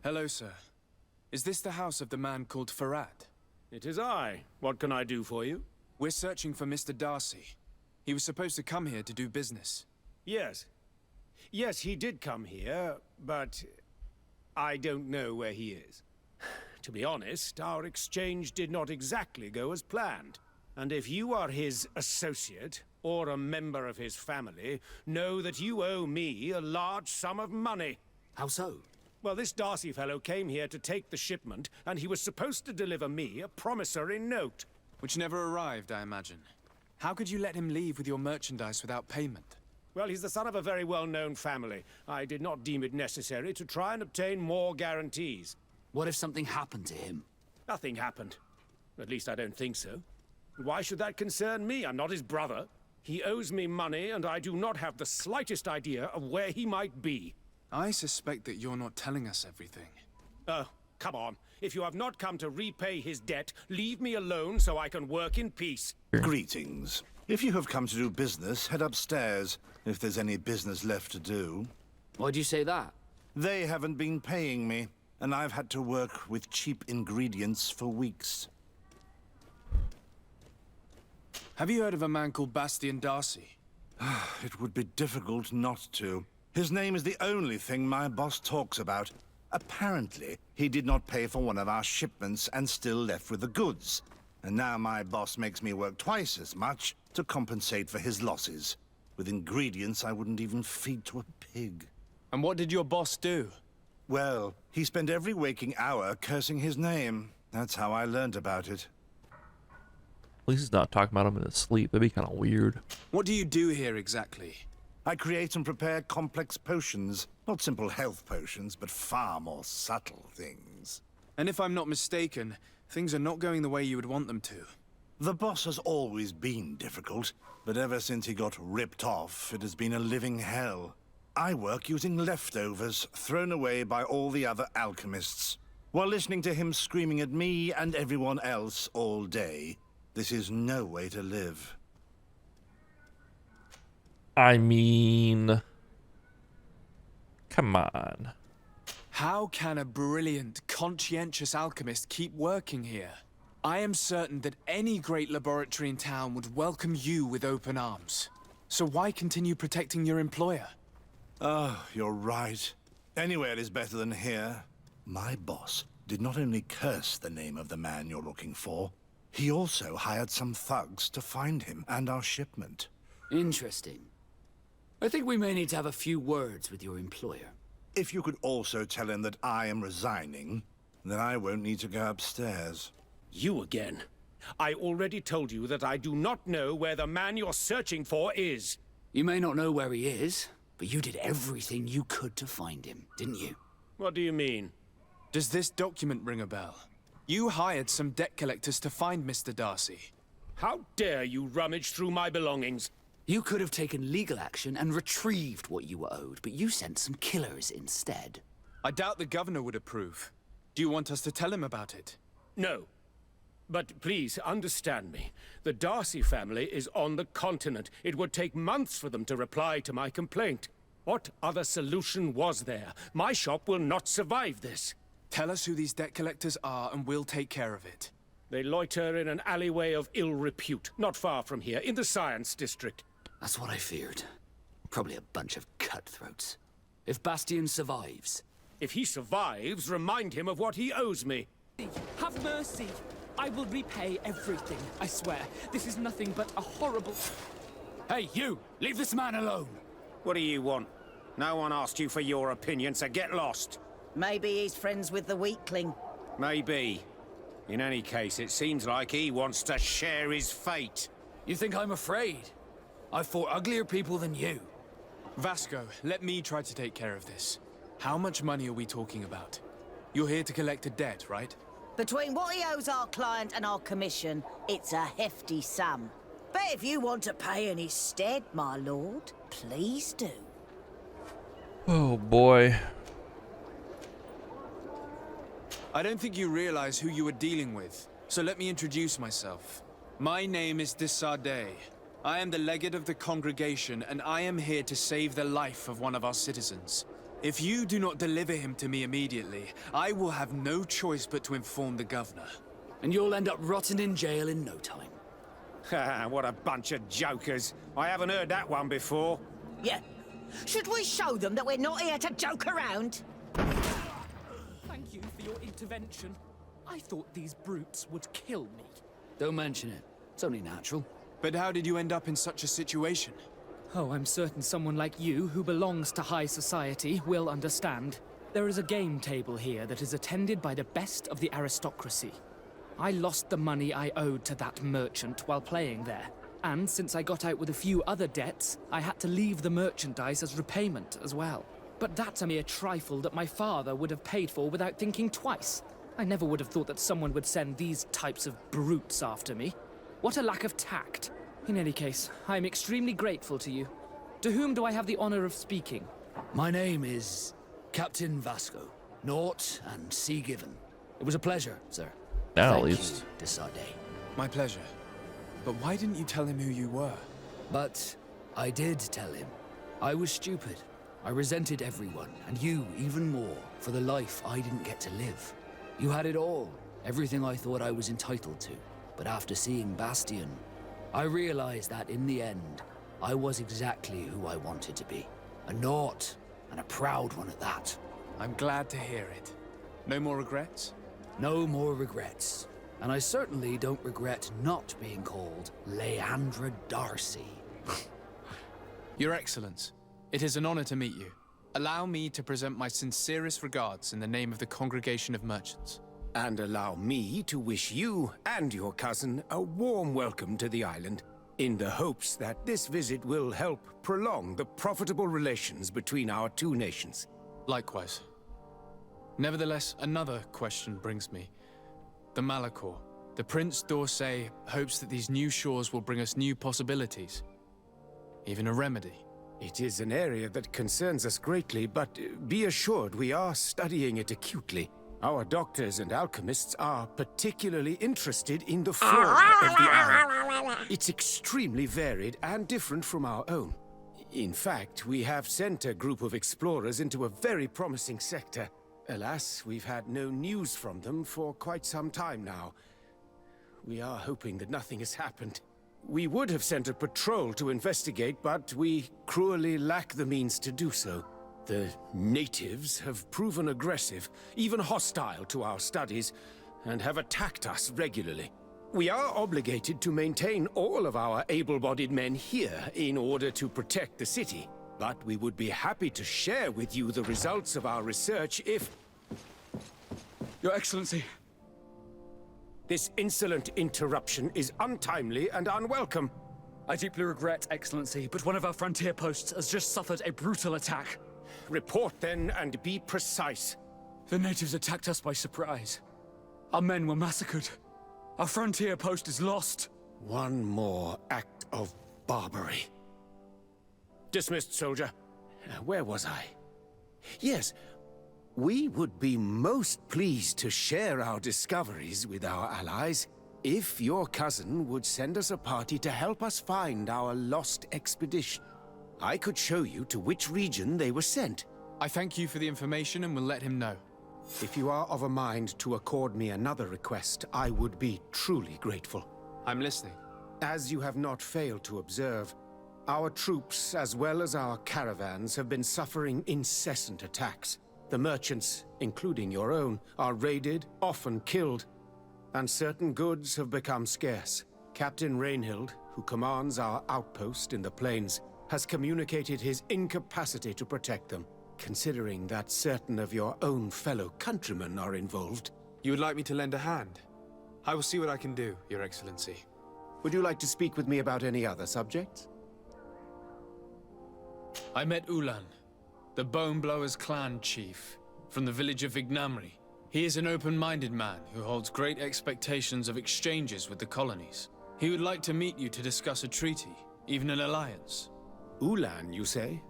Hello, sir. Is this the house of the man called Farad? It is I. What can I do for you? We're searching for Mr. Darcy. He was supposed to come here to do business. Yes. Yes, he did come here, but I don't know where he is. To be honest, our exchange did not exactly go as planned. And if you are his associate, or a member of his family, know that you owe me a large sum of money. How so? Well, this Darcy fellow came here to take the shipment, and he was supposed to deliver me a promissory note. Which never arrived, I imagine. How could you let him leave with your merchandise without payment? Well, he's the son of a very well-known family. I did not deem it necessary to try and obtain more guarantees. What if something happened to him? Nothing happened. At least I don't think so. Why should that concern me? I'm not his brother. He owes me money, and I do not have the slightest idea of where he might be. I suspect that you're not telling us everything. Oh, come on. If you have not come to repay his debt, leave me alone so I can work in peace. Greetings. If you have come to do business, head upstairs, if there's any business left to do. Why'd you say that? They haven't been paying me, and I've had to work with cheap ingredients for weeks. Have you heard of a man called Bastian Darcy? It would be difficult not to. His name is the only thing my boss talks about. Apparently, he did not pay for one of our shipments and still left with the goods. And now my boss makes me work twice as much to compensate for his losses. With ingredients I wouldn't even feed to a pig. And what did your boss do? Well, he spent every waking hour cursing his name. That's how I learned about it. At least he's not talking about him in his sleep. That'd be kind of weird. What do you do here exactly? I create and prepare complex potions. Not simple health potions, but far more subtle things. And if I'm not mistaken, things are not going the way you would want them to. The boss has always been difficult, but ever since he got ripped off, it has been a living hell. I work using leftovers thrown away by all the other alchemists, while listening to him screaming at me and everyone else all day. This is no way to live. I mean, come on. How can a brilliant, conscientious alchemist keep working here? I am certain that any great laboratory in town would welcome you with open arms. So why continue protecting your employer? Oh, you're right. Anywhere is better than here. My boss did not only curse the name of the man you're looking for, he also hired some thugs to find him and our shipment. Interesting. I think we may need to have a few words with your employer. If you could also tell him that I am resigning, then I won't need to go upstairs. You again. I already told you that I do not know where the man you're searching for is. You may not know where he is, but you did everything you could to find him, didn't you? What do you mean? Does this document ring a bell? You hired some debt collectors to find Mr. Darcy. How dare you rummage through my belongings? You could have taken legal action and retrieved what you were owed, but you sent some killers instead. I doubt the governor would approve. Do you want us to tell him about it? No. But please, understand me. The Darcy family is on the continent. It would take months for them to reply to my complaint. What other solution was there? My shop will not survive this. Tell us who these debt collectors are and we'll take care of it. They loiter in an alleyway of ill repute, not far from here, in the Science District. That's what I feared. Probably a bunch of cutthroats. If Bastian survives... If he survives, remind him of what he owes me. Have mercy! I will repay everything, I swear. This is nothing but a horrible... Hey, you! Leave this man alone! What do you want? No one asked you for your opinion, so get lost. Maybe he's friends with the weakling. Maybe. In any case, it seems like he wants to share his fate. You think I'm afraid? I fought uglier people than you. Vasco, let me try to take care of this. How much money are we talking about? You're here to collect a debt, right? Between what he owes our client and our commission, it's a hefty sum. But if you want to pay in his stead, my lord, please do. Oh boy. I don't think you realize who you are dealing with, so let me introduce myself. My name is Desardet. I am the legate of the congregation, and I am here to save the life of one of our citizens. If you do not deliver him to me immediately, I will have no choice but to inform the governor. And you'll end up rotting in jail in no time. What a bunch of jokers. I haven't heard that one before. Yeah. Should we show them that we're not here to joke around? Thank you for your intervention. I thought these brutes would kill me. Don't mention it. It's only natural. But how did you end up in such a situation? Oh, I'm certain someone like you, who belongs to high society, will understand. There is a game table here that is attended by the best of the aristocracy. I lost the money I owed to that merchant while playing there. And since I got out with a few other debts, I had to leave the merchandise as repayment as well. But that's a mere trifle that my father would have paid for without thinking twice. I never would have thought that someone would send these types of brutes after me. What a lack of tact. In any case, I am extremely grateful to you. To whom do I have the honor of speaking? My name is Captain Vasco. Naught and Sea Given. It was a pleasure, sir. Now at Thank least. you, Desade. My pleasure. But why didn't you tell him who you were? But I did tell him. I was stupid. I resented everyone, and you even more, for the life I didn't get to live. You had it all, everything I thought I was entitled to. But after seeing Bastion, I realized that in the end, I was exactly who I wanted to be. A naught, and a proud one at that. I'm glad to hear it. No more regrets? No more regrets. And I certainly don't regret not being called Leandra Darcy. Your Excellence, it is an honor to meet you. Allow me to present my sincerest regards in the name of the Congregation of Merchants. And allow me to wish you and your cousin a warm welcome to the island, in the hopes that this visit will help prolong the profitable relations between our two nations. Likewise. Nevertheless, another question brings me. The Malachor. The Prince d'Orsay hopes that these new shores will bring us new possibilities. Even a remedy. It is an area that concerns us greatly, but be assured we are studying it acutely. Our doctors and alchemists are particularly interested in the flora of the island. It's extremely varied and different from our own. In fact, we have sent a group of explorers into a very promising sector. Alas, we've had no news from them for quite some time now. We are hoping that nothing has happened. We would have sent a patrol to investigate, but we cruelly lack the means to do so. The natives have proven aggressive, even hostile to our studies, and have attacked us regularly. We are obligated to maintain all of our able-bodied men here in order to protect the city. But we would be happy to share with you the results of our research if... Your Excellency. This insolent interruption is untimely and unwelcome. I deeply regret, Excellency, but one of our frontier posts has just suffered a brutal attack. Report then, and be precise. The natives attacked us by surprise. Our men were massacred. Our frontier post is lost. One more act of barbarity. Dismissed, soldier. Where was I? Yes, we would be most pleased to share our discoveries with our allies if your cousin would send us a party to help us find our lost expedition. I could show you to which region they were sent. I thank you for the information and will let him know. If you are of a mind to accord me another request, I would be truly grateful. I'm listening. As you have not failed to observe, our troops, as well as our caravans, have been suffering incessant attacks. The merchants, including your own, are raided, often killed, and certain goods have become scarce. Captain Rainhild, who commands our outpost in the plains, has communicated his incapacity to protect them. Considering that certain of your own fellow countrymen are involved. You would like me to lend a hand? I will see what I can do, Your Excellency. Would you like to speak with me about any other subjects? I met Ulan, the Bone Blowers clan chief, from the village of Vignamri. He is an open-minded man who holds great expectations of exchanges with the colonies. He would like to meet you to discuss a treaty, even an alliance. Ulan, you say?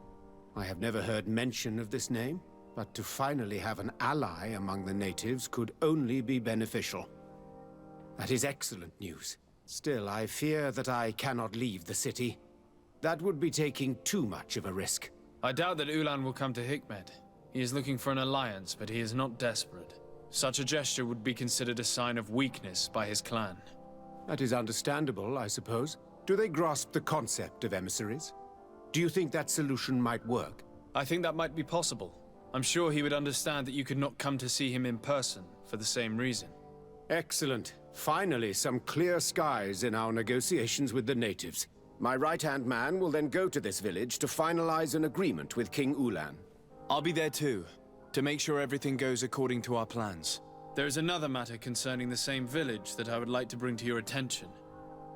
I have never heard mention of this name, but to finally have an ally among the natives could only be beneficial. That is excellent news. Still, I fear that I cannot leave the city. That would be taking too much of a risk. I doubt that Ulan will come to Hikmed. He is looking for an alliance, but he is not desperate. Such a gesture would be considered a sign of weakness by his clan. That is understandable, I suppose. Do they grasp the concept of emissaries? Do you think that solution might work? I think that might be possible. I'm sure he would understand that you could not come to see him in person for the same reason. Excellent. Finally, some clear skies in our negotiations with the natives. My right-hand man will then go to this village to finalize an agreement with King Ulan. I'll be there too, to make sure everything goes according to our plans. There is another matter concerning the same village that I would like to bring to your attention.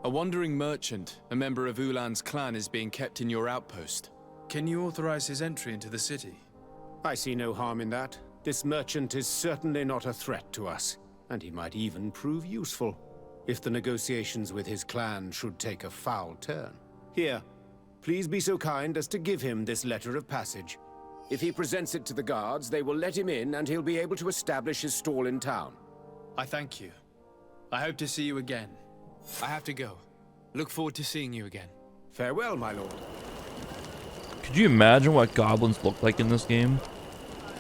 A wandering merchant, a member of Ulan's clan, is being kept in your outpost. Can you authorize his entry into the city? I see no harm in that. This merchant is certainly not a threat to us, and he might even prove useful, if the negotiations with his clan should take a foul turn. Here, please be so kind as to give him this letter of passage. If he presents it to the guards, they will let him in and he'll be able to establish his stall in town. I thank you. I hope to see you again. I have to go. Look forward to seeing you again. Farewell, my lord. Could you imagine what goblins look like in this game?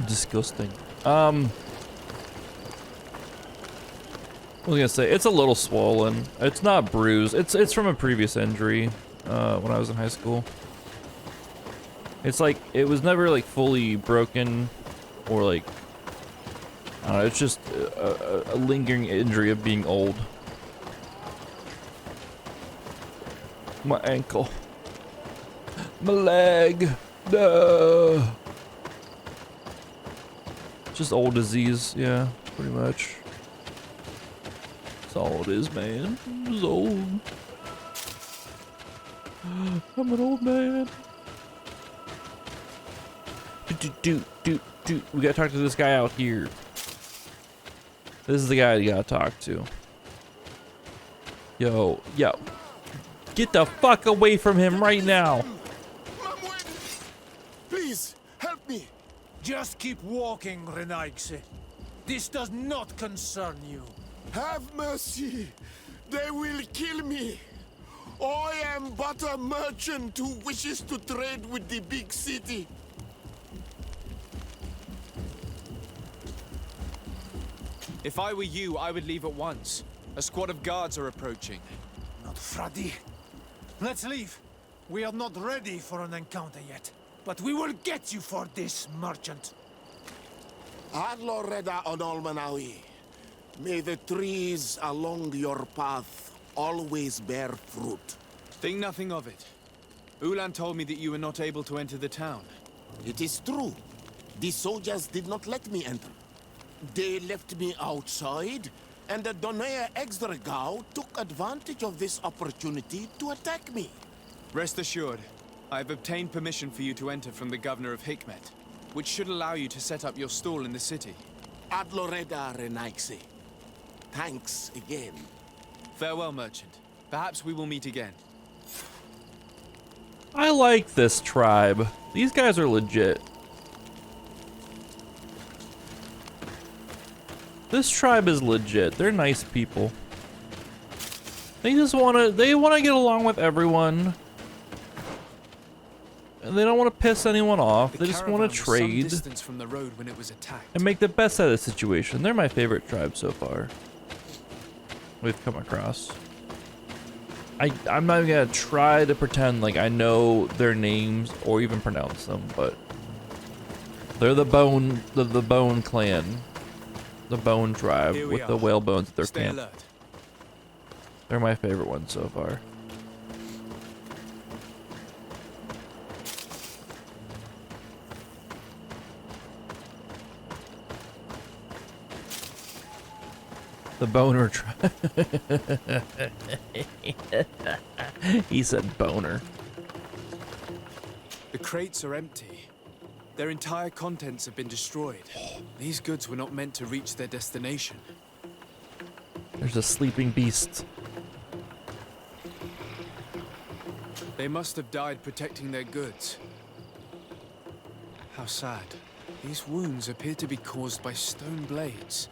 Disgusting. I was gonna say it's a little swollen. It's not bruised. It's from a previous injury when I was in high school. It's like it was never like fully broken or like I don't know. It's just a lingering injury of being old. My ankle, my leg. No. Just old disease, yeah, pretty much. That's all it is, man. It's old. I'm an old man. We gotta talk to this guy out here. This is the guy you gotta talk to. Yo. Get the fuck away from him right now. Please, help me. Just keep walking, Renaigse. This does not concern you. Have mercy. They will kill me. I am but a merchant who wishes to trade with the big city. If I were you, I would leave at once. A squad of guards are approaching. Not Fraddy. Let's leave. We are not ready for an encounter yet. But we will get you for this, merchant. Adloreda Onolmanawi. May the trees along your path always bear fruit. Think nothing of it. Ulan told me that you were not able to enter the town. It is true. The soldiers did not let me enter. They left me outside, and the Donea Exdragao took advantage of this opportunity to attack me. Rest assured, I have obtained permission for you to enter from the governor of Hikmet, which should allow you to set up your stall in the city. Adloreda Renaigse. Thanks again. Farewell, merchant. Perhaps we will meet again. I like this tribe. These guys are legit. This tribe is legit. They're nice people. They just wanna get along with everyone. And they don't want to piss anyone off. They just want to trade From the road when it was attacked. and make the best out of the situation. They're my favorite tribe so far we've come across. I'm not even gonna try to pretend like I know their names or even pronounce them, but they're the bone clan, the bone tribe with the whale bones at their Stay camp. alert. They're my favorite ones so far. The boner tribe. He said boner. The crates are empty. Their entire contents have been destroyed. These goods were not meant to reach their destination. There's a sleeping beast. They must have died protecting their goods. How sad. These wounds appear to be caused by stone blades.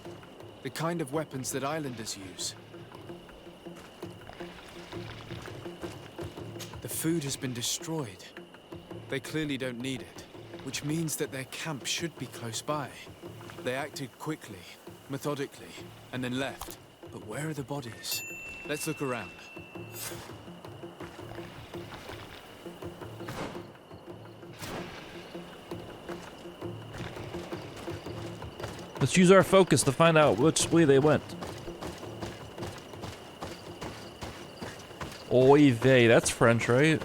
The kind of weapons that islanders use. The food has been destroyed. They clearly don't need it. which means that their camp should be close by. They acted quickly, methodically, and then left. But where are the bodies? Let's look around. Let's use our focus to find out which way they went. Oy vey, that's French, right?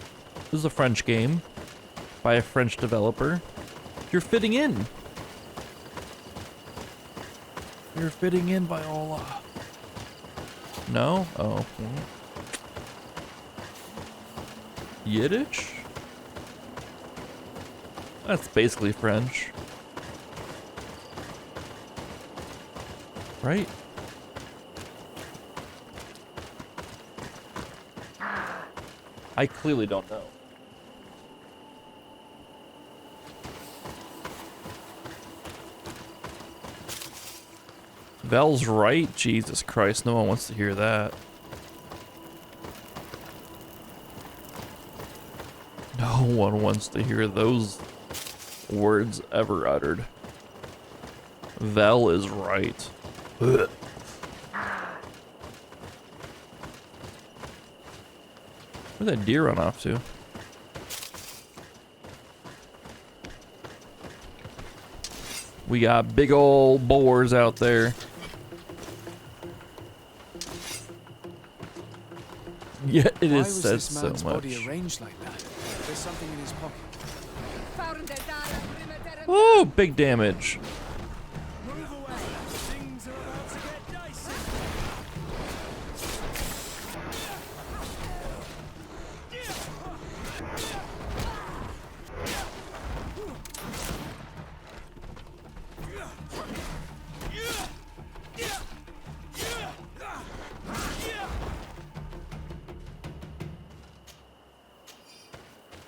This is a French game by a French developer. You're fitting in. You're fitting in, Viola. No? Oh. Yiddish? That's basically French. Right? I clearly don't know. Vel's right? Jesus Christ, no one wants to hear that. No one wants to hear those words ever uttered. Vel is right. Ugh. Where'd that deer run off to? We got big old boars out there. Yeah, it is says so much. Why was this man's body arranged like that? There's something in his pocket. Oh, big damage.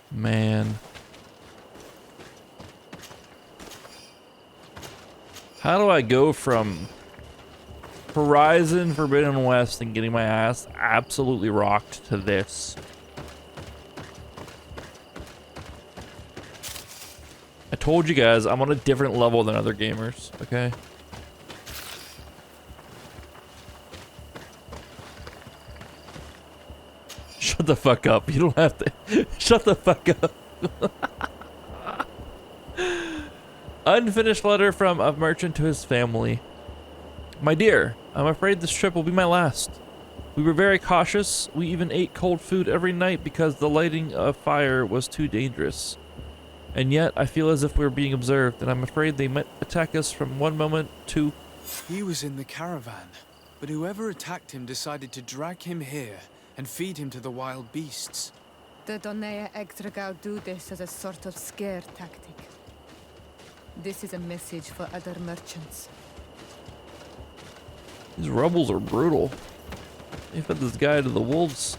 Man. How do I go from Horizon Forbidden West and getting my ass absolutely rocked to this? I told you guys I'm on a different level than other gamers, okay? Shut the fuck up. You don't have to. Shut the fuck up. Unfinished letter from a merchant to his family. My dear, I'm afraid this trip will be my last. We were very cautious. We even ate cold food every night because the lighting of fire was too dangerous. And yet, I feel as if we're being observed, and I'm afraid they might attack us from one moment to... He was in the caravan, but whoever attacked him decided to drag him here and feed him to the wild beasts. The Donea Extragao do this as a sort of scare tactic. This is a message for other merchants. These rebels are brutal. They fed this guy to the wolves.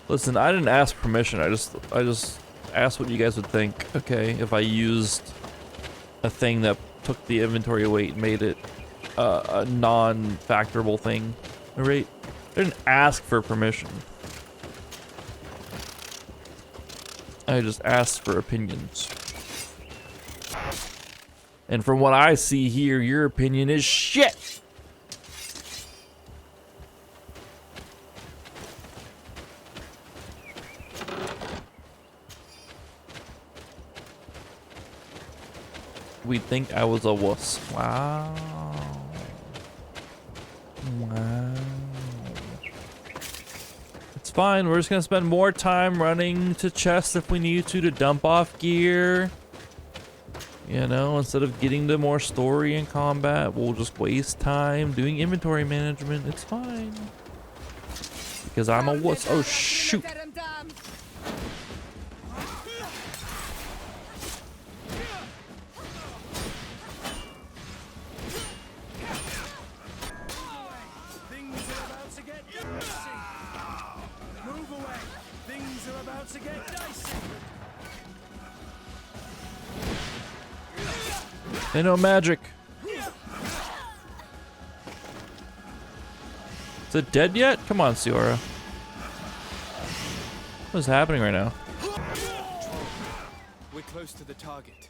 Listen, I didn't ask permission. I just asked what you guys would think, okay, if I used a thing that took the inventory weight and made it a non-factorable thing, right? I didn't ask for permission. I just asked for opinions. And from what I see here, your opinion is shit! We'd think I was a wuss. Wow. Wow. It's fine. We're just gonna spend more time running to chests if we need to dump off gear. You know, instead of getting to more story and combat, we'll just waste time doing inventory management. It's fine. Because I'm a wuss. Oh, shoot. They know magic. Is it dead yet? Come on, Siora. What is happening right now? We're close to the target.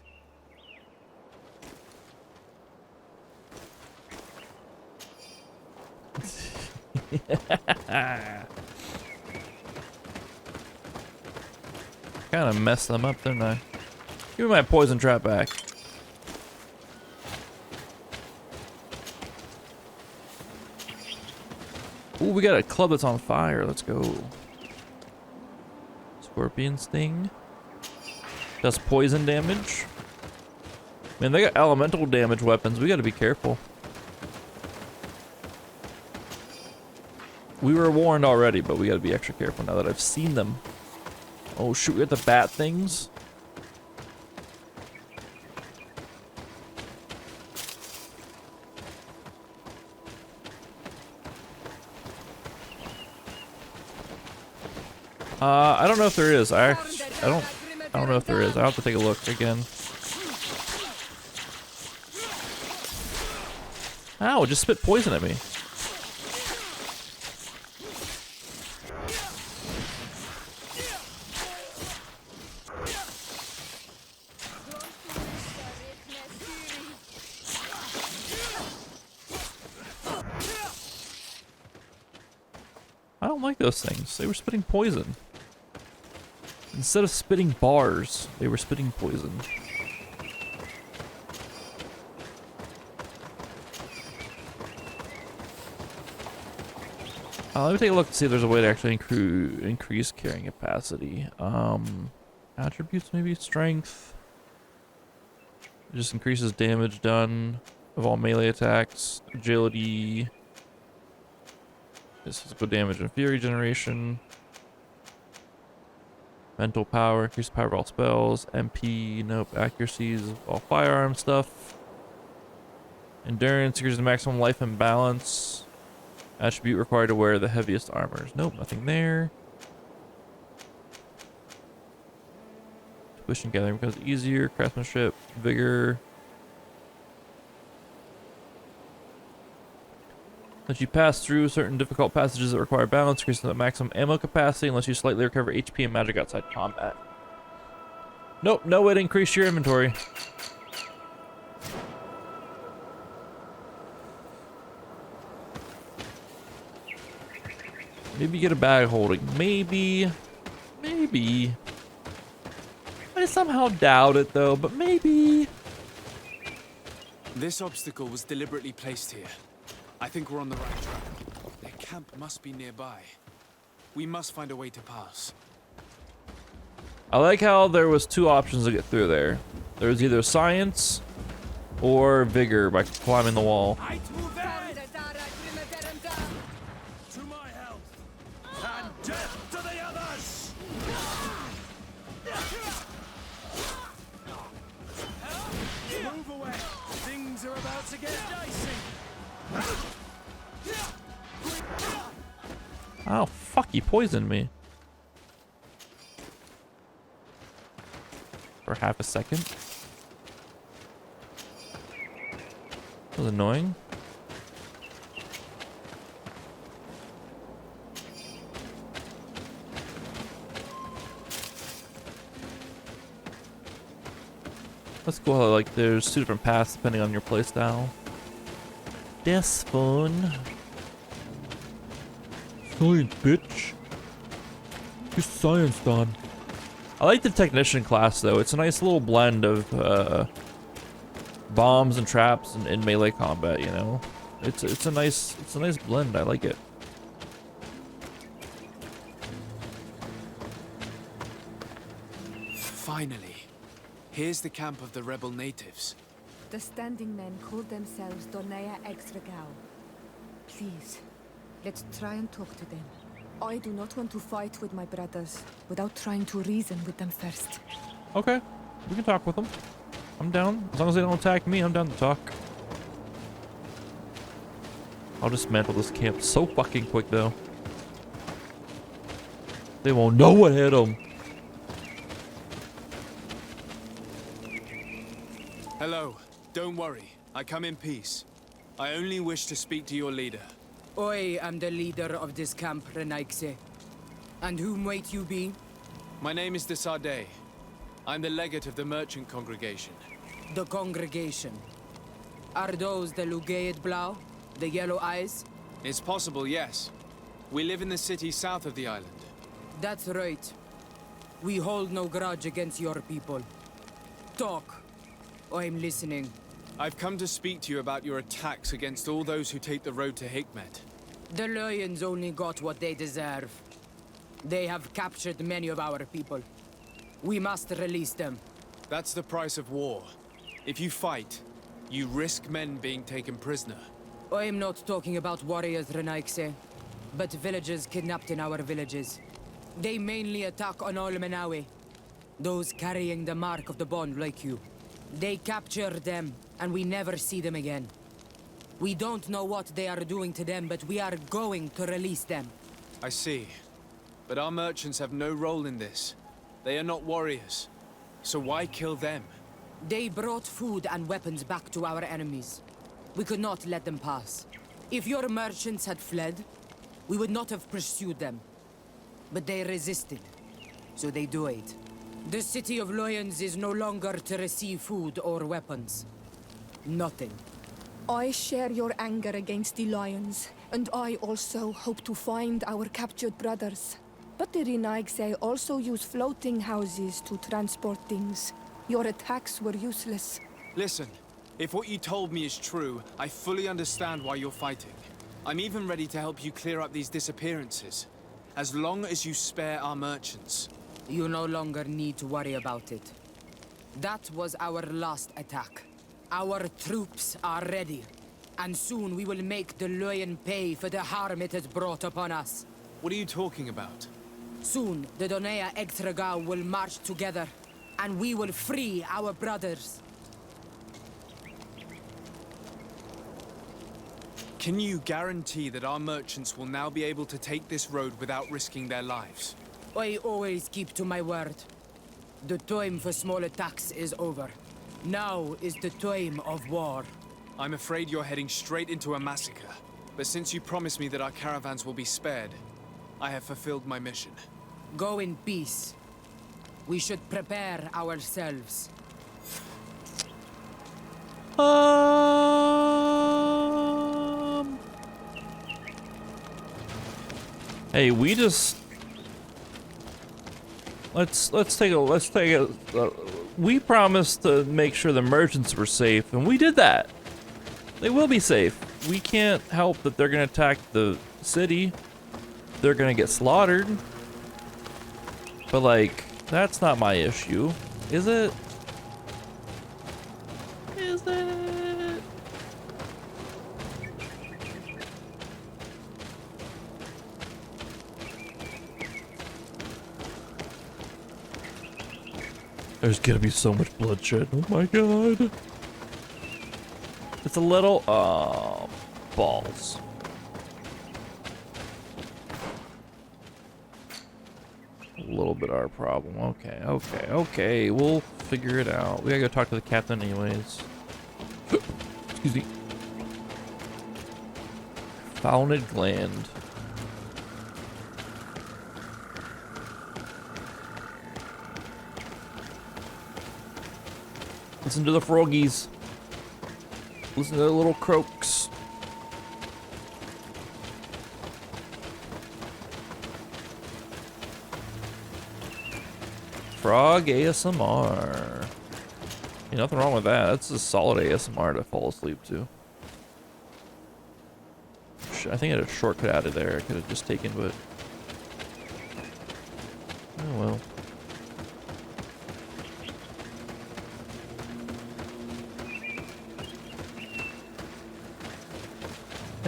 Kind of messed them up, didn't I? Give me my poison trap back. Ooh, we got a club that's on fire. Let's go. Scorpion sting. Does poison damage. Man, they got elemental damage weapons. We gotta be careful. We were warned already, but we gotta be extra careful now that I've seen them. Oh shoot, we got the bat things. I don't know if there is. I don't know if there is. I'll have to take a look again. Ow, it just spit poison at me. I don't like those things. They were spitting poison. Instead of spitting bars, they were spitting poison. Let me take a look to see if there's a way to actually increase carrying capacity. Attributes, maybe strength. It just increases damage done of all melee attacks. Agility. This physical damage and fury generation. Mental power, increase the power of all spells. MP, nope. Accuracies of all firearm stuff. Endurance, increases the maximum life and balance. Attribute required to wear the heaviest armors. Nope, nothing there. Tuition gathering becomes easier. Craftsmanship, vigor. Let you pass through certain difficult passages that require balance, increasing the maximum ammo capacity unless you slightly recover HP and magic outside combat. Nope, no way to increase your inventory. Maybe get a bag holding. Maybe. Maybe. I somehow doubt it though, but maybe. This obstacle was deliberately placed here. I think we're on the right track. Their camp must be nearby. We must find a way to pass. I like how there was two options to get through there. There was either science or vigor by climbing the wall. To my help, and death to the others! Move away! Things are about to get dicey! Oh, fuck, he poisoned me. For half a second. That was annoying. That's cool how, like, there's two different paths depending on your playstyle. That's fun. Science, bitch. Get science done. I like the technician class though. It's a nice little blend of bombs and traps and melee combat. You know, it's a nice blend. I like it. Finally, here's the camp of the rebel natives. The standing men call themselves Donea Exregao. Please, let's try and talk to them. I do not want to fight with my brothers without trying to reason with them first. Okay, we can talk with them. I'm down. As long as they don't attack me, I'm down to talk. I'll dismantle this camp so fucking quick though. They won't know what hit them. Hello, Don't worry. I come in peace. I only wish to speak to your leader. I am the leader of this camp, Renaigse. And whom might you be? My name is de Sardet. I'm the legate of the merchant congregation. The congregation. Are those the Lugeid Blau? The yellow eyes? It's possible, yes. We live in the city south of the island. That's right. We hold no grudge against your people. Talk. I'm listening. I've come to speak to you about your attacks against all those who take the road to Hikmet. The Lions only got what they deserve. They have captured many of our people. We must release them. That's the price of war. If you fight, you risk men being taken prisoner. I'm not talking about warriors, Renaigse, but villagers kidnapped in our villages. They mainly attack on all Menawe, those carrying the mark of the bond like you. They capture them, and we never see them again. We don't know what they are doing to them, but we are going to release them. I see. But our merchants have no role in this. They are not warriors. So why kill them? They brought food and weapons back to our enemies. We could not let them pass. If your merchants had fled, we would not have pursued them. But they resisted, so they died. The city of Lions is no longer to receive food or weapons. Nothing. I share your anger against the Lions, and I also hope to find our captured brothers. But the Renaigse also use floating houses to transport things. Your attacks were useless. Listen, if what you told me is true, I fully understand why you're fighting. I'm even ready to help you clear up these disappearances, as long as you spare our merchants. You no longer need to worry about it. That was our last attack. Our troops are ready, and soon we will make the Lion pay for the harm it has brought upon us. What are you talking about? Soon, the Donea Extragao will march together, and we will free our brothers. Can you guarantee that our merchants will now be able to take this road without risking their lives? I always keep to my word. The time for small attacks is over. Now is the time of war. I'm afraid you're heading straight into a massacre. But since you promised me that our caravans will be spared, I have fulfilled my mission. Go in peace. We should prepare ourselves. Hey, we just let's take a we promised to make sure the merchants were safe, and we did that. They will be safe. We can't help that they're gonna attack the city. They're gonna get slaughtered. But like, that's not my issue, is it? Is it? There's gonna be so much bloodshed. Oh my god. It's a little, balls. A little bit our problem. Okay. We'll figure it out. We gotta go talk to the captain anyways. Excuse me. Founded gland. Listen to the froggies. Listen to the little croaks. Frog ASMR. Ain't nothing wrong with that. That's a solid ASMR to fall asleep to. I think I had a shortcut out of there I could have just taken, but... oh well.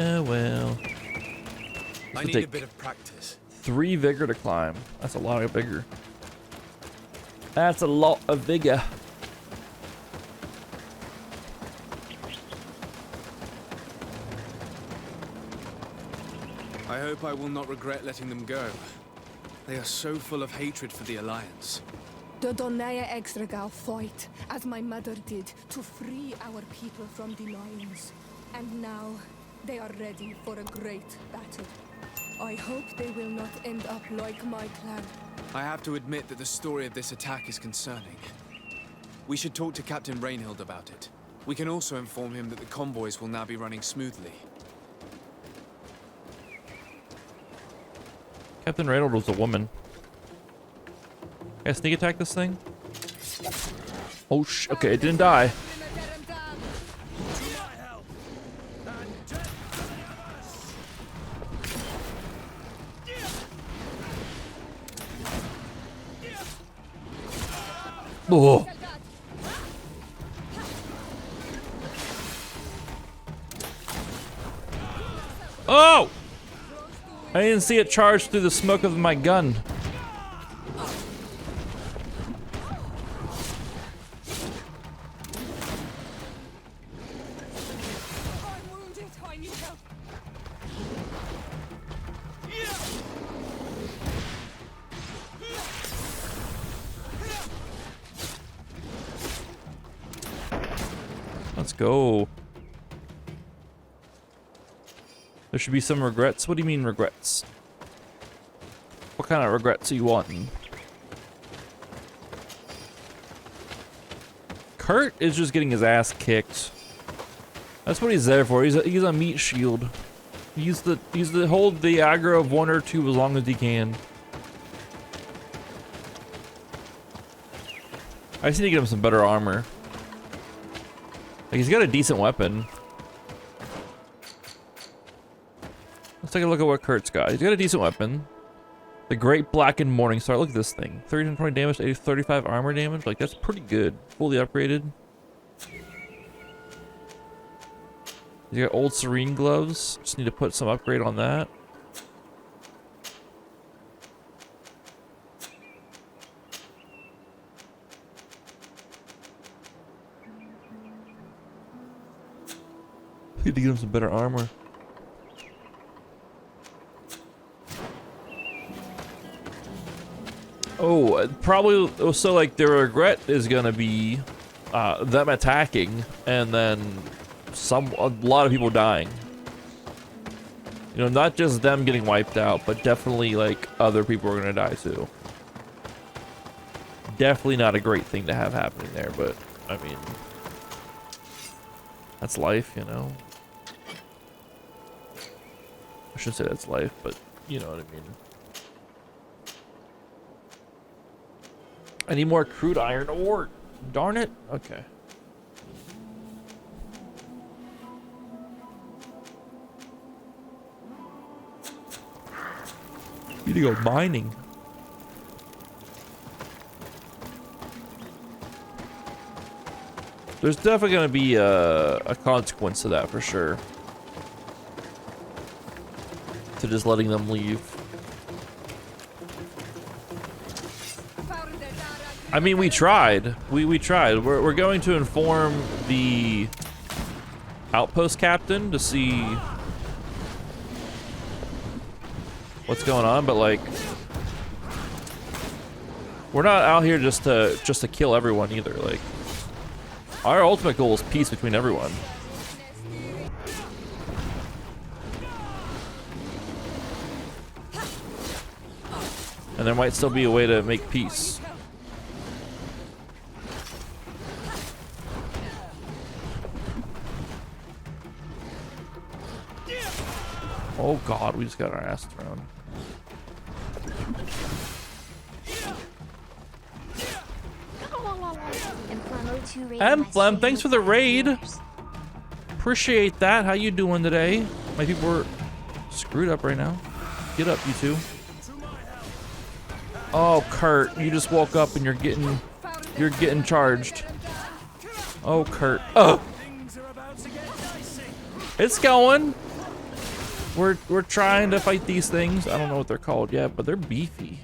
Oh well. I need a bit of practice. 3 vigor to climb. That's a lot of vigor. That's a lot of vigor. I hope I will not regret letting them go. They are so full of hatred for the Alliance. The Donaya Exregao fight, as my mother did, to free our people from the lions. And now, they are ready for a great battle. I hope they will not end up like my clan. I have to admit that the story of this attack is concerning. We should talk to Captain Rainhild about it. We can also inform him that the convoys will now be running smoothly. Captain Reynold was a woman. Can I sneak attack this thing? Oh okay, it didn't die. Oh. Oh! I didn't see it charge through the smoke of my gun. Let's go. There should be some regrets. What do you mean regrets? What kind of regrets are you wanting? Kurt is just getting his ass kicked. That's what he's there for. He's a meat shield. He's the hold the aggro of 1 or 2 as long as he can. I just need to get him some better armor. Like, he's got a decent weapon. Let's take a look at what Kurt's got. He's got a decent weapon. The Great Blackened Morning Star. Look at this thing. 320 damage, 35 armor damage. Like, that's pretty good. Fully upgraded. He's got Old Serene gloves. Just need to put some upgrade on that. Need to get him some better armor. Oh, probably. So, like, the regret is gonna be them attacking and then a lot of people dying. You know, not just them getting wiped out, but definitely like other people are gonna die too. Definitely not a great thing to have happening there, but I mean, that's life, you know. I should say that's life, but you know what I mean. I need more crude iron ore. Darn it. Okay. Need to go mining. There's definitely going to be a consequence to that for sure. To just letting them leave. I mean, we tried. We tried. We're going to inform the outpost captain to see what's going on, but like, we're not out here just to kill everyone either. Like, our ultimate goal is peace between everyone. And there might still be a way to make peace. Oh god, we just got our ass thrown. And Flem, thanks for the raid. Appreciate that. How you doing today? My people are screwed up right now. Get up, you two. Oh, Kurt, you just woke up and you're getting charged. Oh, Kurt. Oh, it's going. We're trying to fight these things. I don't know what they're called yet, but they're beefy.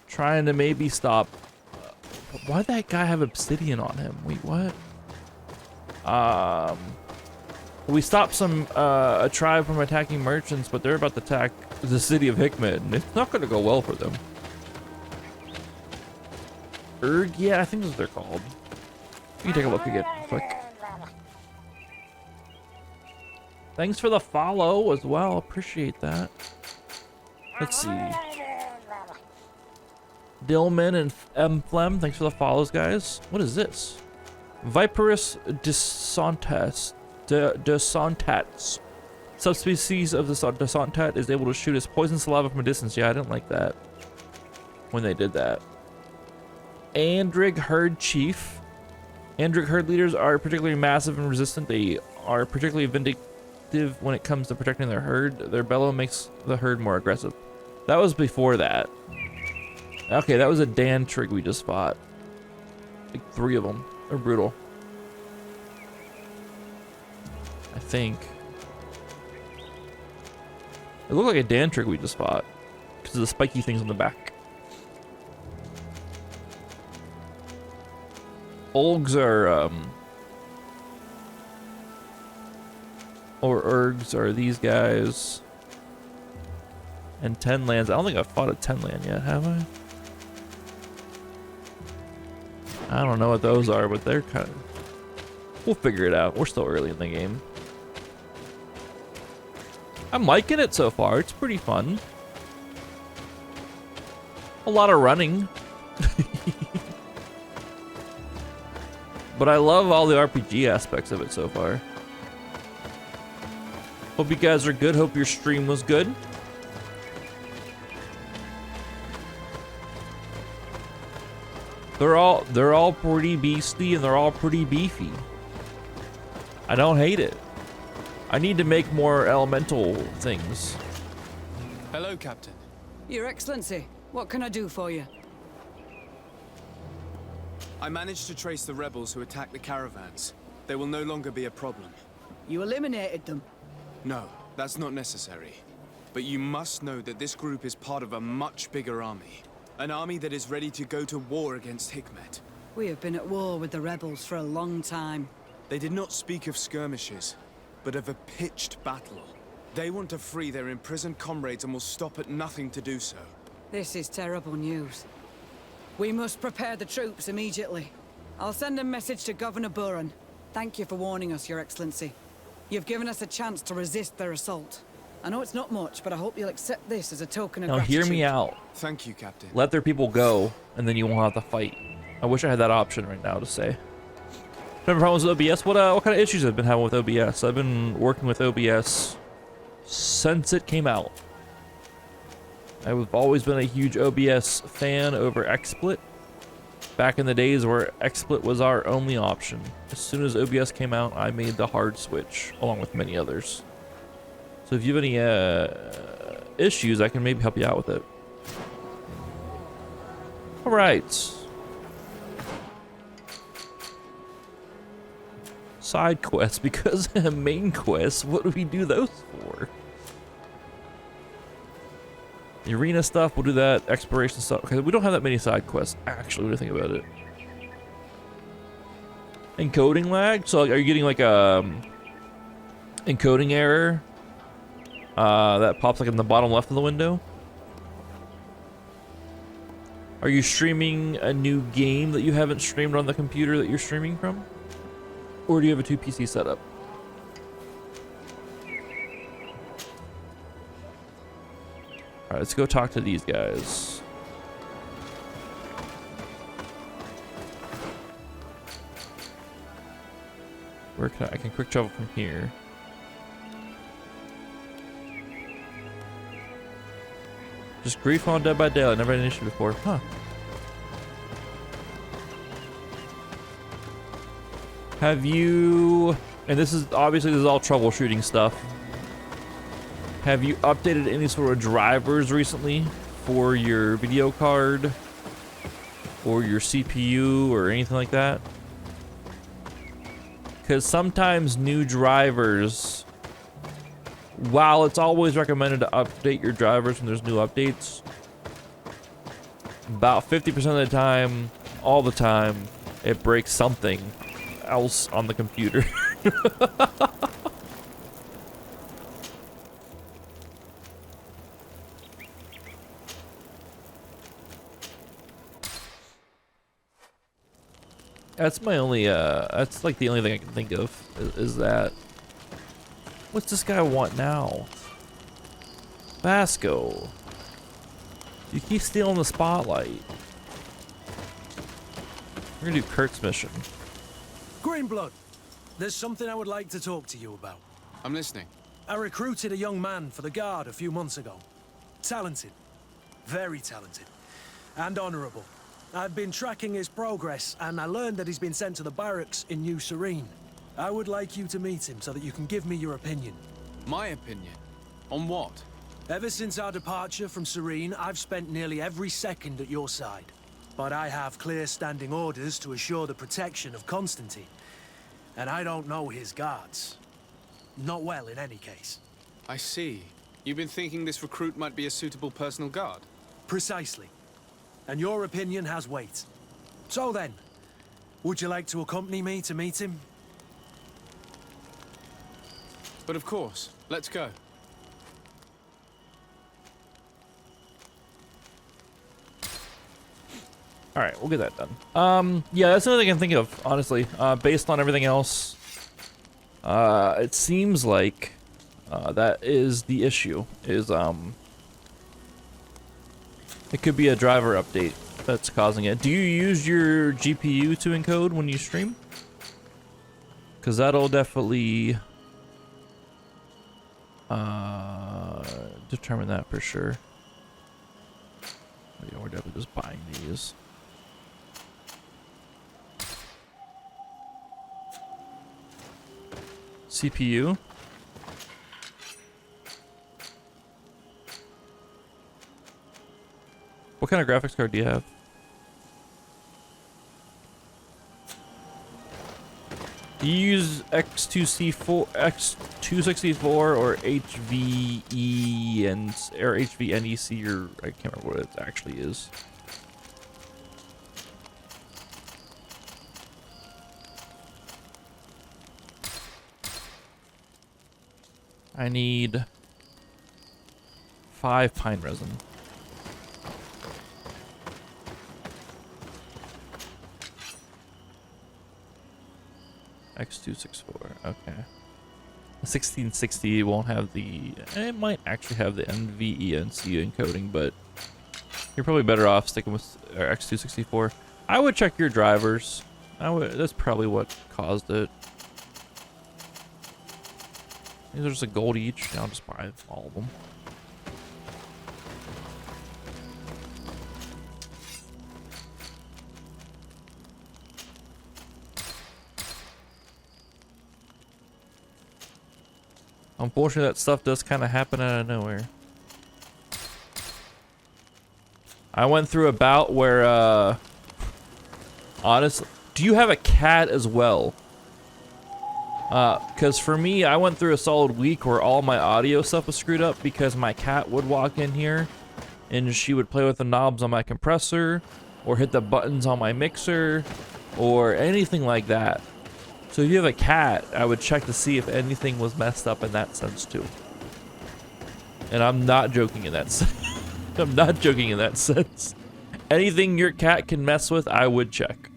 Trying to maybe stop. Why'd that guy have obsidian on him? Wait, what? We stopped a tribe from attacking merchants, but they're about to attack the city of Hickman, and it's not going to go well for them. Yeah, I think that's what they're called. You can take a look again quick. Thanks for the follow as well. Appreciate that. Let's see. Dillman and Flem, thanks for the follows, guys. What is this? Viperus desontats. Subspecies of the desontat is able to shoot its poison saliva from a distance. Yeah, I didn't like that when they did that. Andrig herd chief. Andrig herd leaders are particularly massive and resistant. They are particularly vindictive when it comes to protecting their herd. Their bellow makes the herd more aggressive. That was before that. Okay, that was a Dan trig we just fought. Like 3 of them are brutal. I think. It looked like a Dan trig we just fought because of the spiky things on the back. Olgs are, or ergs are these guys. And 10 lands. I don't think I've fought a 10 land yet, have I? I don't know what those are, but they're kind of... We'll figure it out. We're still early in the game. I'm liking it so far. It's pretty fun. A lot of running. But I love all the RPG aspects of it so far. Hope you guys are good. Hope your stream was good. They're all pretty beastly and they're all pretty beefy. I don't hate it. I need to make more elemental things. Hello, Captain. Your Excellency, what can I do for you? I managed to trace the rebels who attacked the caravans. They will no longer be a problem. You eliminated them. No, that's not necessary. But you must know that this group is part of a much bigger army. An army that is ready to go to war against Hikmet. We have been at war with the rebels for a long time. They did not speak of skirmishes, but of a pitched battle. They want to free their imprisoned comrades and will stop at nothing to do so. This is terrible news. We must prepare the troops immediately. I'll send a message to Governor Buran. Thank you for warning us, Your Excellency. You've given us a chance to resist their assault. I know it's not much, but I hope you'll accept this as a token of Now gratitude. hear me out. Thank you, Captain. Let their people go, and then you won't have to fight. I wish I had that option right now to say. Having problems with OBS? What kind of issues I've been having with OBS? I've been working with OBS since it came out. I've always been a huge OBS fan over XSplit. Back in the days where XSplit was our only option. As soon as OBS came out, I made the hard switch, along with many others. So if you have any issues, I can maybe help you out with it. All right. Side quests, because main quests, what do we do those for? The arena stuff, we'll do that. Exploration stuff. Okay, we don't have that many side quests, actually, when you think about it. Encoding lag? So, like, are you getting, like, a encoding error that pops, like, in the bottom left of the window? Are you streaming a new game that you haven't streamed on the computer that you're streaming from? Or do you have a 2 PC setup? Alright, let's go talk to these guys. Where can I can quick travel from here. Just GreedFall and Dead by Daylight. Never had an issue before. Huh. Have you... And this is all troubleshooting stuff. Have you updated any sort of drivers recently for your video card or your CPU or anything like that? Because sometimes new drivers, while it's always recommended to update your drivers when there's new updates, about 50% of the time, all the time, it breaks something else on the computer. That's my only, that's like the only thing I can think of is that. What's this guy want now? Vasco. You keep stealing the spotlight. We're gonna do Kurt's mission. Greenblood, there's something I would like to talk to you about. I'm listening. I recruited a young man for the Guard a few months ago. Talented. Very talented. And honorable. I've been tracking his progress, and I learned that he's been sent to the barracks in New Serene. I would like you to meet him so that you can give me your opinion. My opinion? On what? Ever since our departure from Serene, I've spent nearly every second at your side. But I have clear standing orders to assure the protection of Constantine. And I don't know his guards. Not well, in any case. I see. You've been thinking this recruit might be a suitable personal guard? Precisely. And your opinion has weight. So then, would you like to accompany me to meet him? But of course. Let's go. All right, we'll get that done. Yeah, that's another thing I can think of, honestly. Based on everything else, it seems like that is the issue. Is it could be a driver update that's causing it. Do you use your GPU to encode when you stream? Because that'll definitely determine that for sure. Yeah, we're definitely just buying these. CPU. What kind of graphics card do you have? Do you use X264, X264, or HVE and or HVNEC, or I can't remember what it actually is. I need 5 pine resin. X264, okay. The 1660 won't have the, it might actually have the NVENC encoding, but you're probably better off sticking with X264. I would check your drivers. That's probably what caused it. These are just a gold each. I'll just buy all of them. Unfortunately, that stuff does kind of happen out of nowhere. I went through a bout where, honestly, do you have a cat as well? Because for me, I went through a solid week where all my audio stuff was screwed up because my cat would walk in here and she would play with the knobs on my compressor or hit the buttons on my mixer or anything like that. So if you have a cat, I would check to see if anything was messed up in that sense too. And I'm not joking in that sense. I'm not joking in that sense. Anything your cat can mess with, I would check.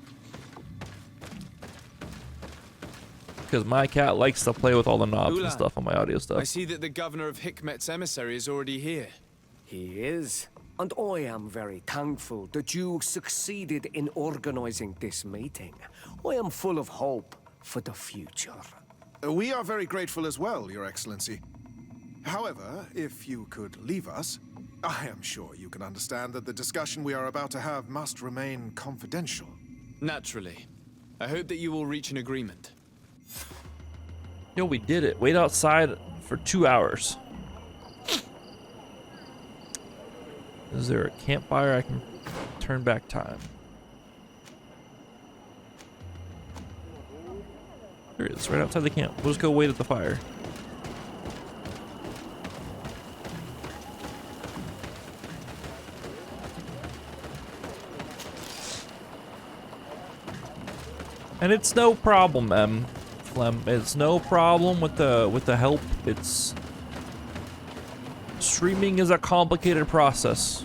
Because my cat likes to play with all the knobs and stuff on my audio stuff. I see that the governor of Hikmet's emissary is already here. He is, and I am very thankful that you succeeded in organizing this meeting. I am full of hope for the future. We are very grateful as well, Your Excellency. However, if you could leave us, I am sure you can understand that the discussion we are about to have must remain confidential. Naturally. I hope that you will reach an agreement. Yo, we did it. Wait outside for 2 hours. Is there a campfire I can turn back time? There it is, right outside the camp. We'll just go wait at the fire. And it's no problem, Flem. It's no problem with the help. It's streaming is a complicated process.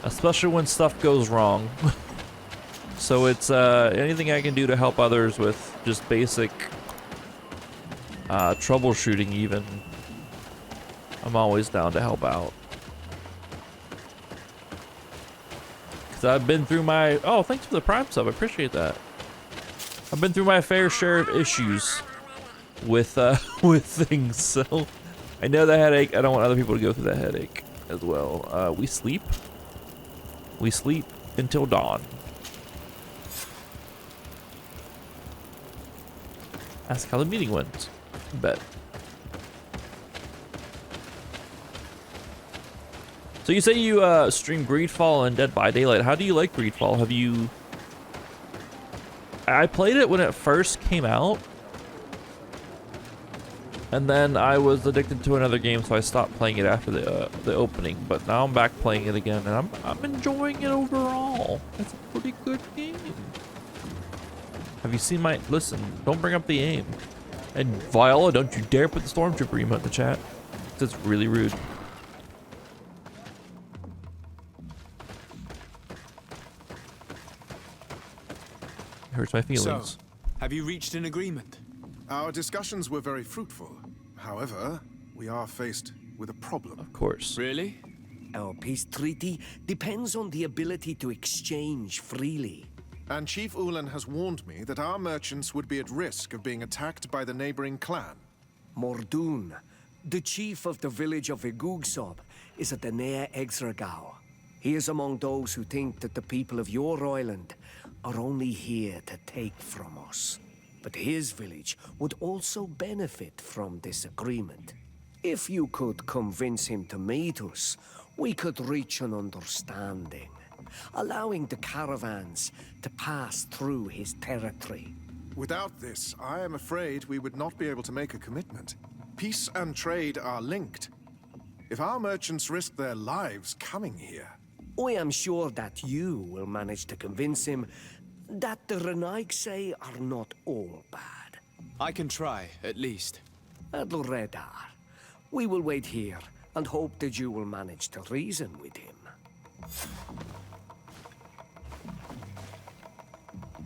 especially when stuff goes wrong. So it's anything I can do to help others with just basic troubleshooting even. I'm always down to help out. Cause I've been through my, oh, thanks for the Prime sub, I appreciate that. I've been through my fair share of issues with with things, so I know the headache. I don't want other people to go through that headache as well. We sleep until dawn. Ask how the meeting went. Bet. So you say you stream GreedFall and Dead by Daylight. How do you like GreedFall? Have you... I played it when it first came out. And then I was addicted to another game, so I stopped playing it after the opening. But now I'm back playing it again, and I'm enjoying it overall. It's a pretty good game. Have you seen my... Listen, don't bring up the aim. And Viola, don't you dare put the Stormtrooper emote in the chat. It's really rude. Hurts my feelings. So, have you reached an agreement? Our discussions were very fruitful. However, we are faced with a problem. Of course. Really? Our peace treaty depends on the ability to exchange freely. And Chief Ulan has warned me that our merchants would be at risk of being attacked by the neighboring clan. Mordoon, the chief of the village of Igugsob, is a Danea Exragao. He is among those who think that the people of your island are only here to take from us. But his village would also benefit from this agreement. If you could convince him to meet us, we could reach an understanding, allowing the caravans to pass through his territory. Without this, I am afraid we would not be able to make a commitment. Peace and trade are linked. If our merchants risk their lives coming here... I am sure that you will manage to convince him that the Renaigse are not all bad. I can try, at least. Adloredar, we will wait here and hope that you will manage to reason with him.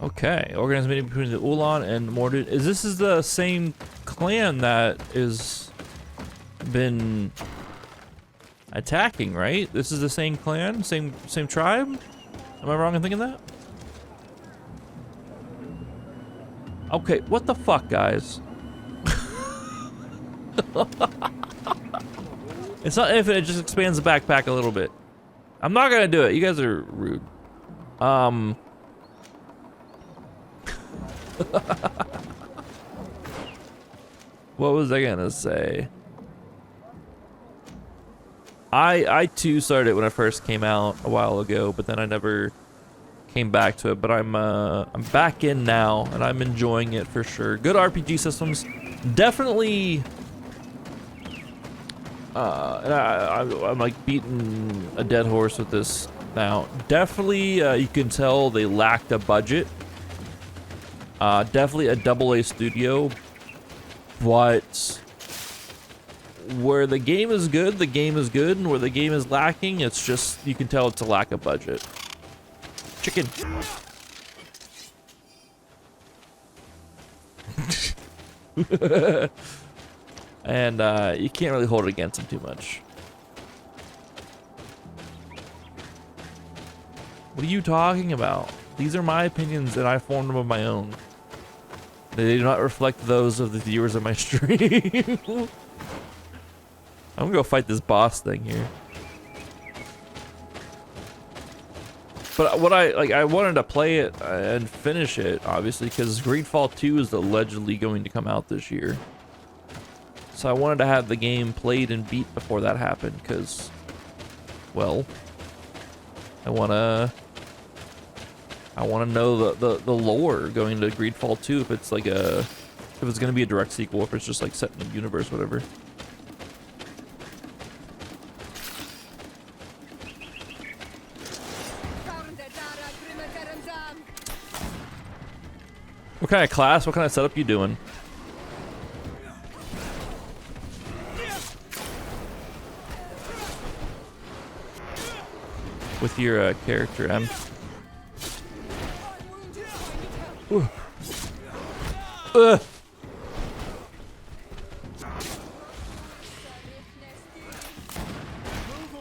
Okay, organized meeting between the Ulan and Mordoon. Is this the same clan that is been attacking, right? This is the same clan, same tribe? Am I wrong in thinking that? Okay, what the fuck, guys? It's not infinite, it just expands the backpack a little bit. I'm not gonna do it. You guys are rude. What was I gonna say? I too started it when it first came out a while ago, but then I never came back to it. But I'm back in now, and I'm enjoying it for sure. Good RPG systems, definitely. And I'm like beating a dead horse with this now. Definitely, you can tell they lacked a budget. Definitely a AA studio, but where the game is good, and where the game is lacking, it's just, you can tell it's a lack of budget. Chicken. And you can't really hold it against them too much. What are you talking about? These are my opinions and I formed them of my own. They do not reflect those of the viewers of my stream. I'm gonna go fight this boss thing here. But what I wanted to play it and finish it, obviously, because GreedFall 2 is allegedly going to come out this year. So I wanted to have the game played and beat before that happened, because, well, I wanna know the lore going to GreedFall 2, if it's like if it's gonna be a direct sequel, if it's just like set in the universe, whatever. What kind of class? What kind of setup you doing? with your character, Em. Ooh.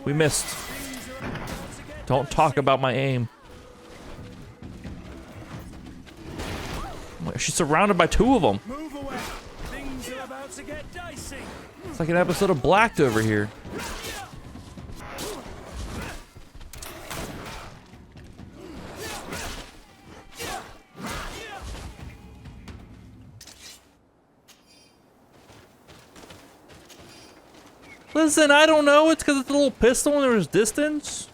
We missed. Don't talk about my aim. She's surrounded by two of them. It's like an episode of Blacked over here. Listen, I don't know. It's because it's a little pistol and there's distance.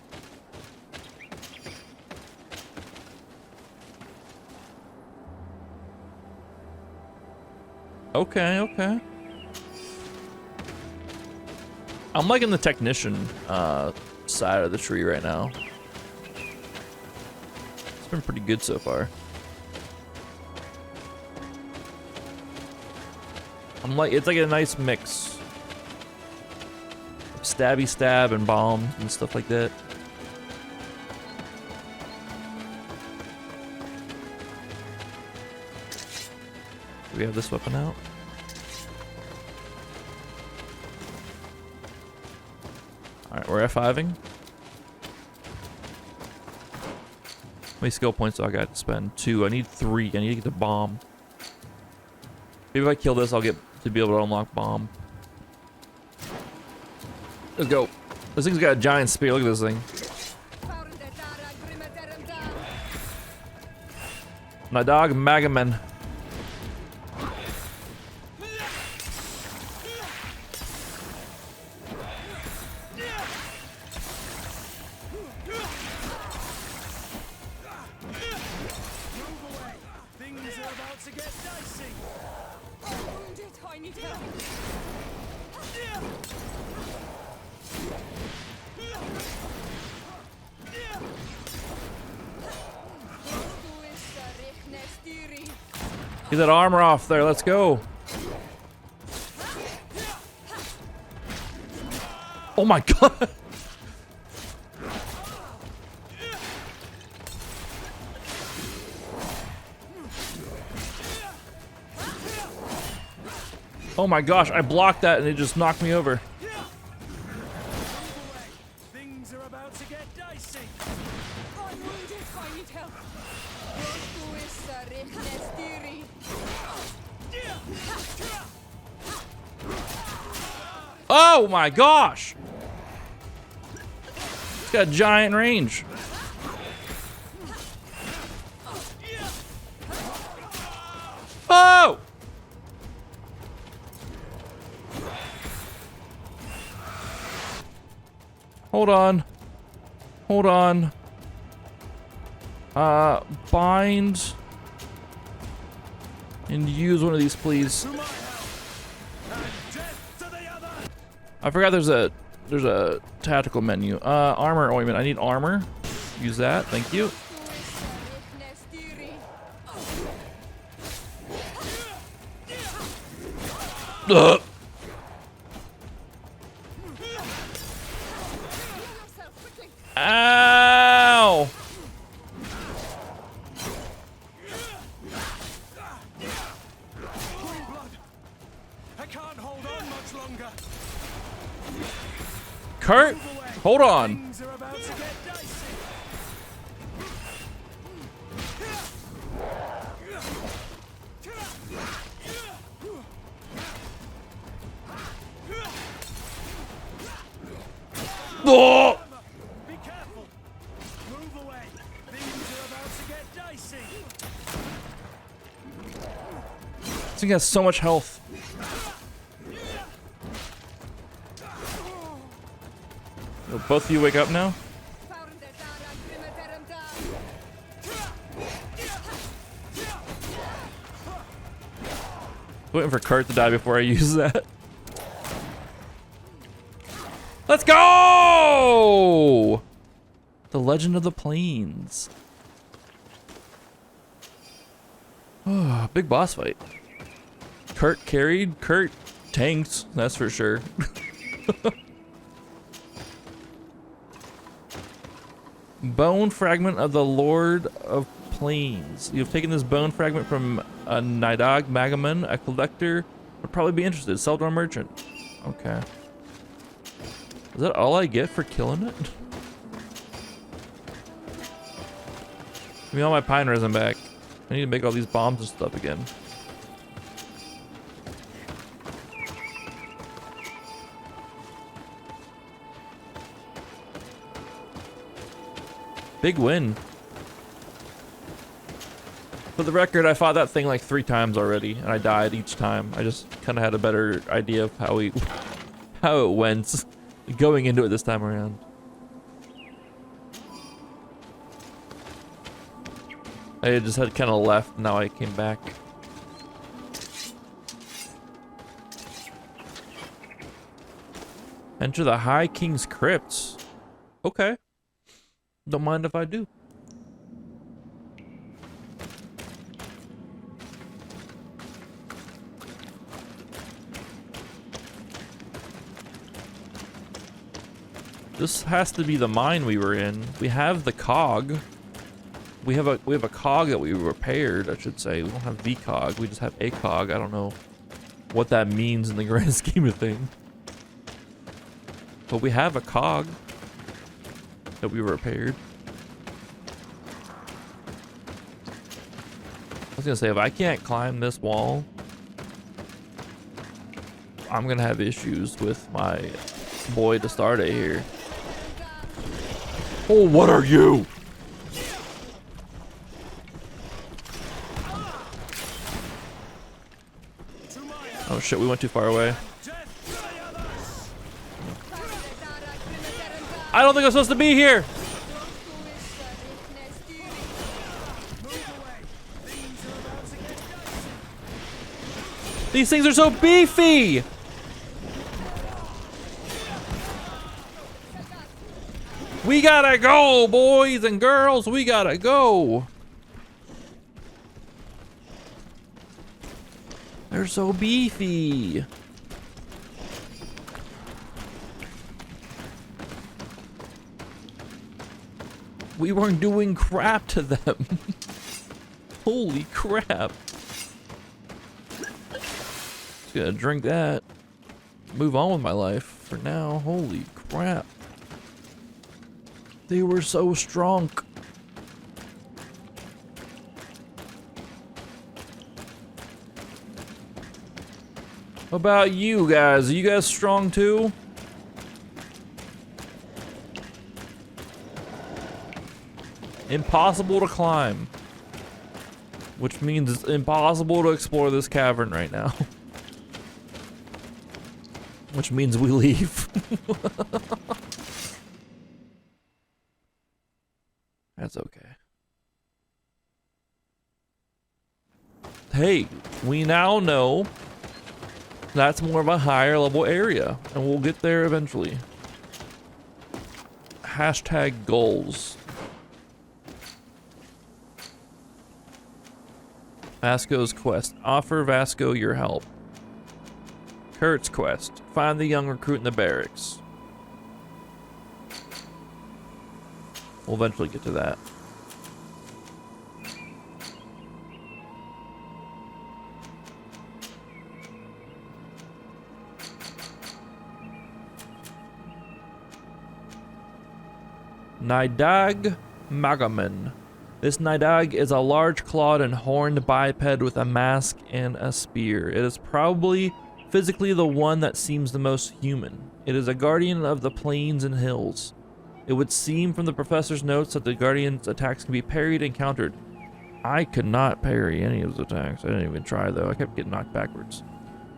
Okay, okay. I'm liking the technician side of the tree right now. It's been pretty good so far. It's like a nice mix. Stabby stab and bombs and stuff like that. Do we have this weapon out? Alright, we're F5ing. How many skill points do I got to spend? 2. I need 3. I need to get the bomb. Maybe if I kill this, I'll get to be able to unlock bomb. Let's go. This thing's got a giant spear. Look at this thing. My dog, Magaman. Get that armor off there, let's go. Oh my god. Oh my gosh, I blocked that and it just knocked me over. Things are about to get dicey. I'm wounded. I need help. Oh my gosh! It's got giant range. Oh! Hold on. Hold on. Bind. And use one of these, please. I forgot there's a tactical menu. Armor ointment. I need armor. Use that. Thank you. Ugh. Ow! I can't hold on much longer. Kurt, hold on. Things are about to get dicey. Oh! Be careful. Move away. Things are about to get dicey. This thing has so much health. Will both of you wake up now? Waiting for Kurt to die before I use that. Let's go! The Legend of the Plains. Oh, big boss fight. Kurt carried, Kurt tanked, that's for sure. Bone fragment of the Lord of Plains. You've taken this bone fragment from a Nidog Magaman. A collector would probably be interested. Sell to a merchant. Okay. Is that all I get for killing it? Give me all my pine resin back. I need to make all these bombs and stuff again. Big win. For the record, I fought that thing like 3 times already, and I died each time. I just kind of had a better idea of how it went going into it this time around. I just had kind of left, and now I came back. Enter the High King's Crypts. Okay. Don't mind if I do. This has to be the mine we were in. We have the cog. We have a cog that we repaired, I should say. We don't have the cog, we just have a cog. I don't know what that means in the grand scheme of things. But we have a cog that we repaired. I was gonna say, if I can't climb this wall, I'm gonna have issues with my boy to start it here. Oh, what are you? Oh shit, we went too far away. I don't think I'm supposed to be here. These things are so beefy. We gotta go, boys and girls. We gotta go. They're so beefy. We weren't doing crap to them. Holy crap. Just gonna drink that. Move on with my life for now. Holy crap. They were so strong. How about you guys? Are you guys strong too? Impossible to climb. Which means it's impossible to explore this cavern right now. Which means we leave. That's okay. Hey, we now know that's more of a higher level area, and we'll get there eventually. Hashtag goals. Vasco's quest. Offer Vasco your help. Kurt's quest. Find the young recruit in the barracks. We'll eventually get to that. Nidog Magaman. This Nidog is a large clawed and horned biped with a mask and a spear. It is probably physically the one that seems the most human. It is a guardian of the plains and hills. It would seem from the professor's notes that the guardian's attacks can be parried and countered. I could not parry any of his attacks. I didn't even try though. I kept getting knocked backwards.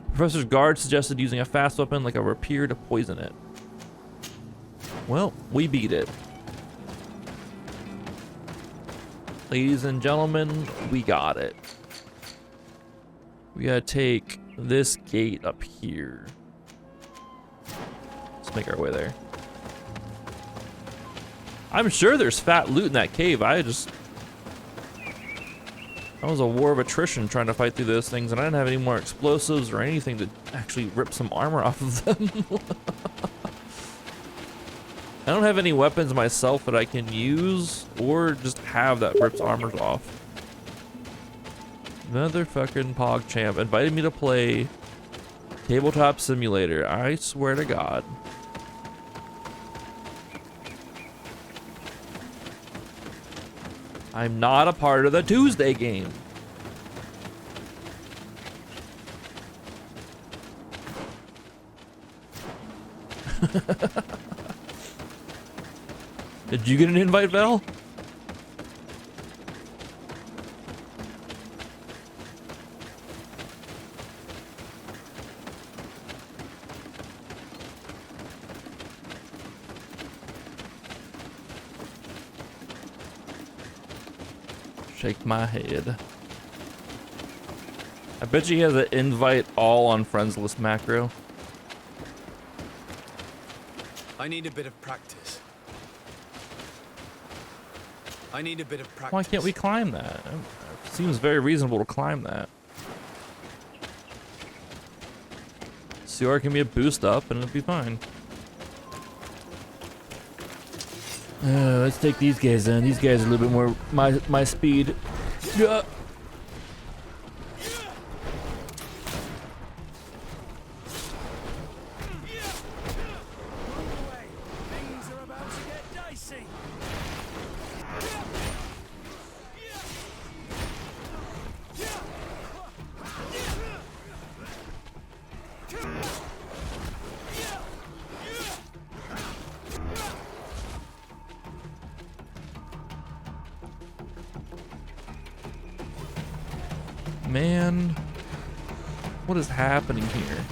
The professor's guard suggested using a fast weapon like a rapier to poison it. Well, we beat it. Ladies and gentlemen, we got it. We gotta take this gate up here. Let's make our way there. I'm sure there's fat loot in that cave. That was a war of attrition trying to fight through those things, and I didn't have any more explosives or anything to actually rip some armor off of them. I don't have any weapons myself that I can use or just have that rips armors off. Another fucking PogChamp invited me to play Tabletop Simulator. I swear to God. I'm not a part of the Tuesday game. Did you get an invite, Val? Shake my head. I bet you he has an invite all on friends list macro. I need a bit of practice. I need a bit of practice. Why can't we climb that? It seems very reasonable to climb that. CR can be a boost up and it'll be fine. Let's take these guys in. These guys are a little bit more my speed. Yeah. Man, what is happening here?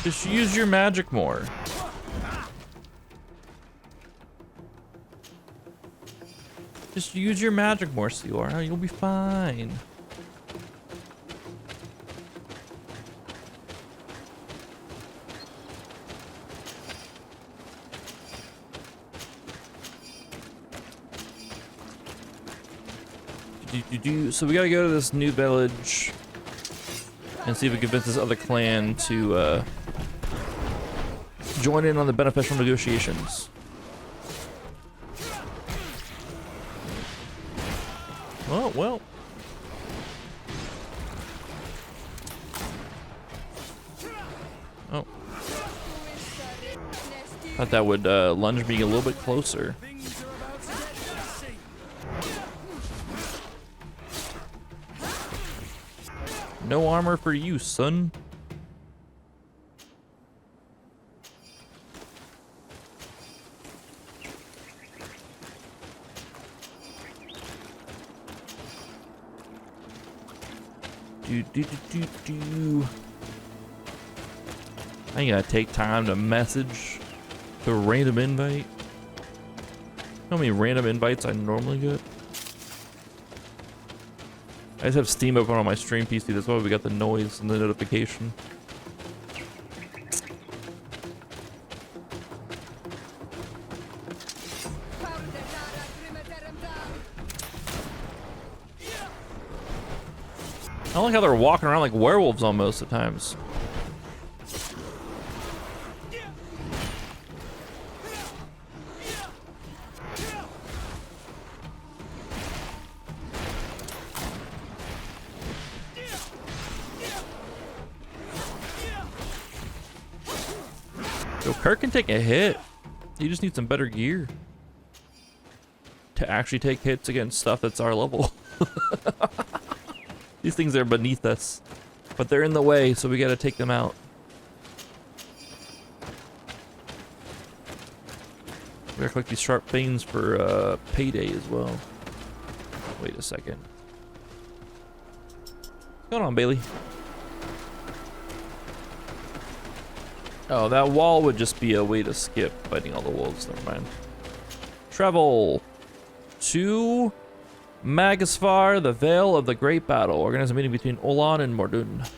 Just use your magic more. Just use your magic more, CR. You'll be fine. So we gotta go to this new village and see if we can convince this other clan to join in on the beneficial negotiations. Oh, well. Oh. Thought that would lunge me a little bit closer. No armor for you, son. I ain't gotta take time to message the random invite. You know how many random invites I normally get? I just have Steam open on my stream PC, that's why we got the noise and the notification. I don't like how they're walking around like werewolves almost at times. So Kirk can take a hit. You just need some better gear to actually take hits against stuff that's our level. These things are beneath us, but they're in the way, so we gotta take them out. We gotta collect these sharp things for payday as well. Wait a second. What's going on, Bailey? Oh, that wall would just be a way to skip fighting all the wolves. Never mind. Travel to Magasfar, the Vale of the Great Battle. Organize a meeting between Olan and Mordun.